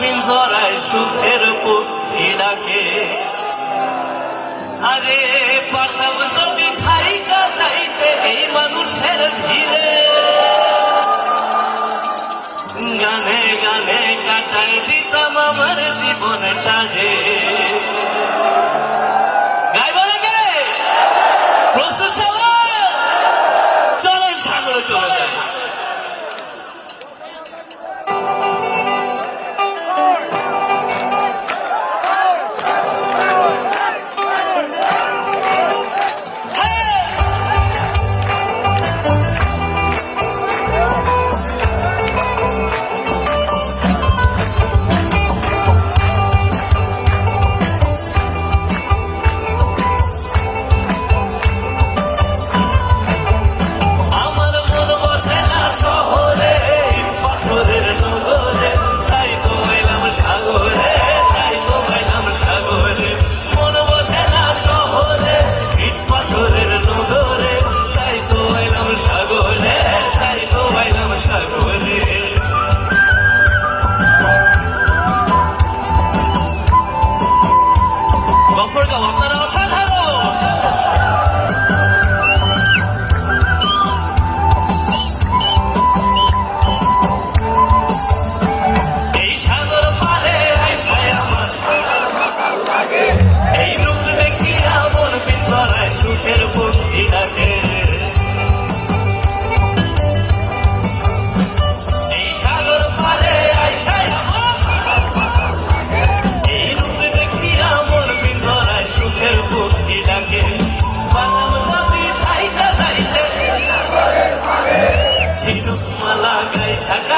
পিঞ্জরায় সুখের পক্ষী ডাকে। আরে পাঠাম যদি খাইকা যাইতে এই মানুষের ভিড়ে, গানে গানে কাটাই দিতাম আমার জীবনটা যে। গাইব নাকি? প্রস্তুত সবাই? চলেন সাগরে চলে যায়। সুখের পক্ষী ডাকে। এই সাগর পারে আইসায় এই রূপ দেখিয়া মন পিঞ্জরায় সুখের পক্ষী ডাকে। পালাম যদি থাইকা যাইতে ঝিনুক মালা গায়ে থাকা